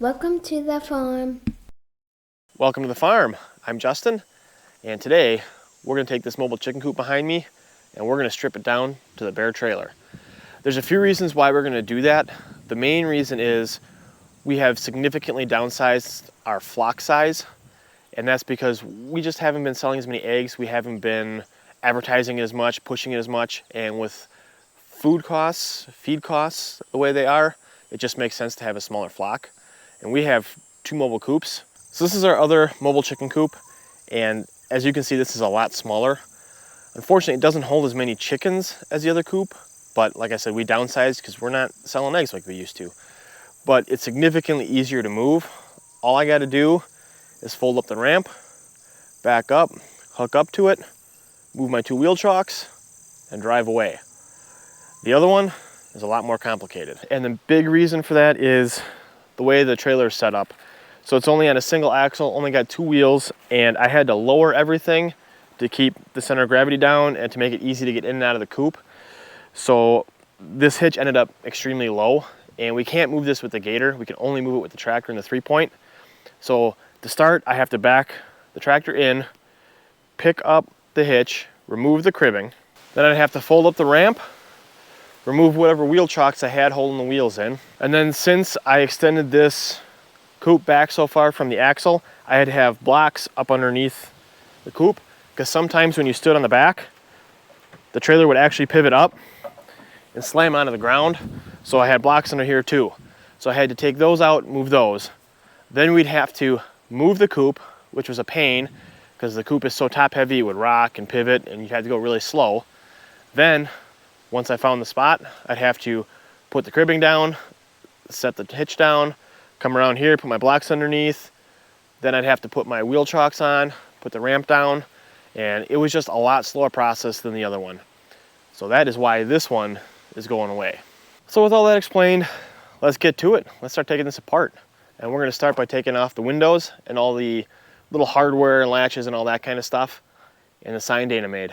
Welcome to the farm. Welcome to the farm. I'm Justin, and today we're going to take this mobile chicken coop behind me and we're going to strip it down to the bare trailer. There's a few reasons why we're going to do that. The main reason is we have significantly downsized our flock size, and that's because we just haven't been selling as many eggs. We haven't been advertising it as much, pushing it as much, and with feed costs the way they are, it just makes sense to have a smaller flock. And we have 2 mobile coops. So this is our other mobile chicken coop, and as you can see, this is a lot smaller. Unfortunately, it doesn't hold as many chickens as the other coop, but like I said, we downsized because we're not selling eggs like we used to. But it's significantly easier to move. All I gotta do is fold up the ramp, back up, hook up to it, move my 2 wheel chocks, and drive away. The other one is a lot more complicated. And the big reason for that is the way the trailer is set up. So it's only on a single axle, only got 2 wheels, and I had to lower everything to keep the center of gravity down and to make it easy to get in and out of the coop. So this hitch ended up extremely low, and we can't move this with the gator. We can only move it with the tractor and the 3-point. So to start, I have to back the tractor in, pick up the hitch, remove the cribbing. Then I'd have to fold up the ramp, remove whatever wheel chocks I had holding the wheels in. And then since I extended this coop back so far from the axle, I had to have blocks up underneath the coop, because sometimes when you stood on the back, the trailer would actually pivot up and slam onto the ground. So I had blocks under here too. So I had to take those out, move those. Then we'd have to move the coop, which was a pain because the coop is so top heavy, it would rock and pivot and you'd have to go really slow. Then once I found the spot, I'd have to put the cribbing down, set the hitch down, come around here, put my blocks underneath. Then I'd have to put my wheel chocks on, put the ramp down, and it was just a lot slower process than the other one. So that is why this one is going away. So with all that explained, let's get to it. Let's start taking this apart. And we're gonna start by taking off the windows and all the little hardware and latches and all that kind of stuff and the sign Dana made.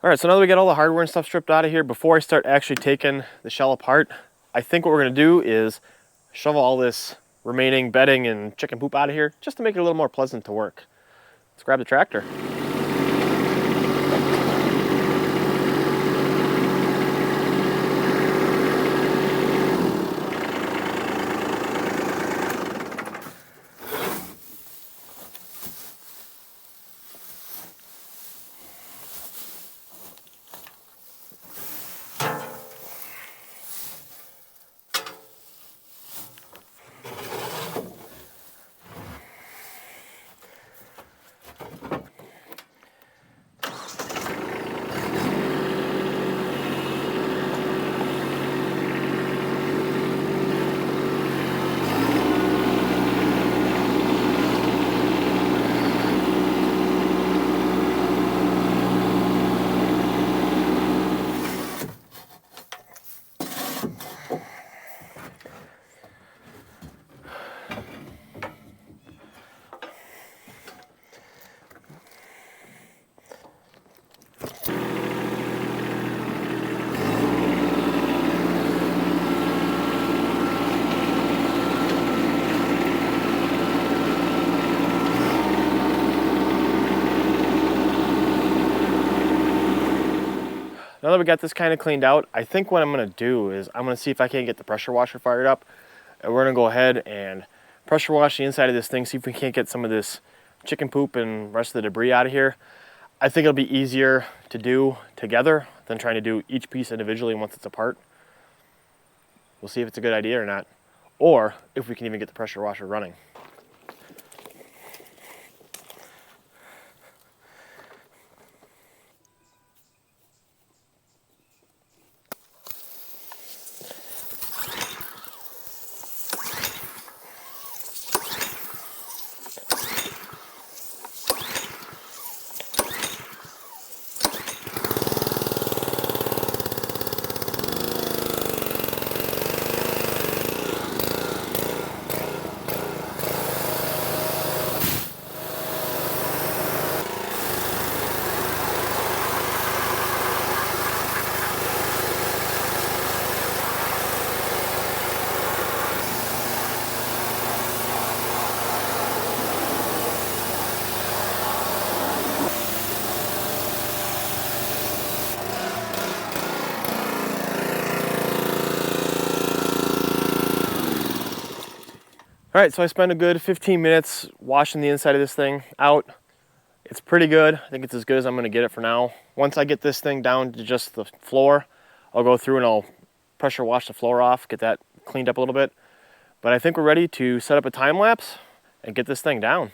All right, so now that we got all the hardware and stuff stripped out of here, before I start actually taking the shell apart, I think what we're gonna do is shovel all this remaining bedding and chicken poop out of here just to make it a little more pleasant to work. Let's grab the tractor. Now that we got this kind of cleaned out, I think what I'm gonna do is I'm gonna see if I can get the pressure washer fired up, and we're gonna go ahead and pressure wash the inside of this thing, see if we can't get some of this chicken poop and rest of the debris out of here. I think it'll be easier to do together than trying to do each piece individually once it's apart. We'll see if it's a good idea or not, or if we can even get the pressure washer running. All right, so I spent a good 15 minutes washing the inside of this thing out. It's pretty good. I think it's as good as I'm gonna get it for now. Once I get this thing down to just the floor, I'll go through and I'll pressure wash the floor off, get that cleaned up a little bit. But I think we're ready to set up a time lapse and get this thing down.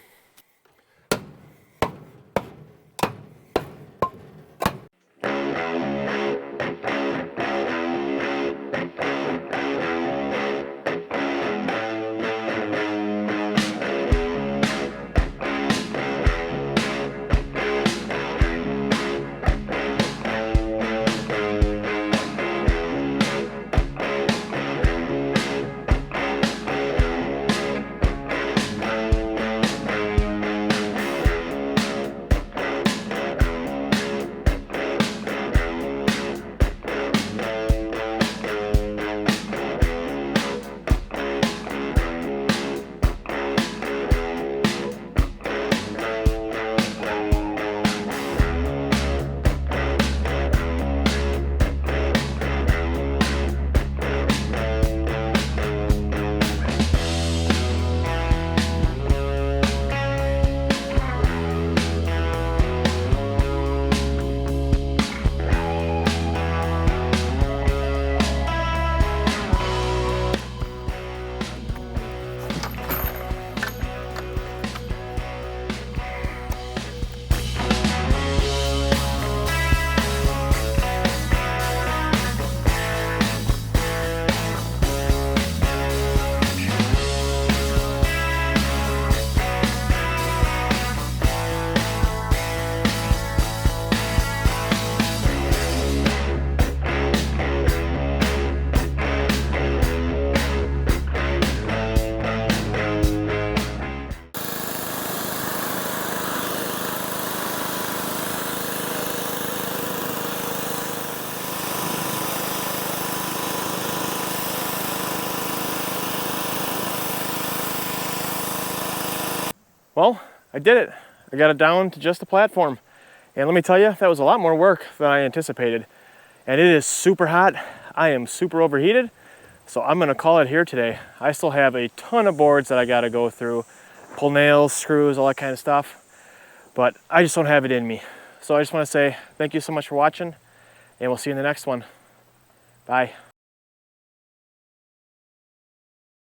Well, I did it. I got it down to just the platform. And let me tell you, that was a lot more work than I anticipated. And it is super hot. I am super overheated. So I'm gonna call it here today. I still have a ton of boards that I gotta go through, pull nails, screws, all that kind of stuff. But I just don't have it in me. So I just wanna say thank you so much for watching, and we'll see you in the next one. Bye.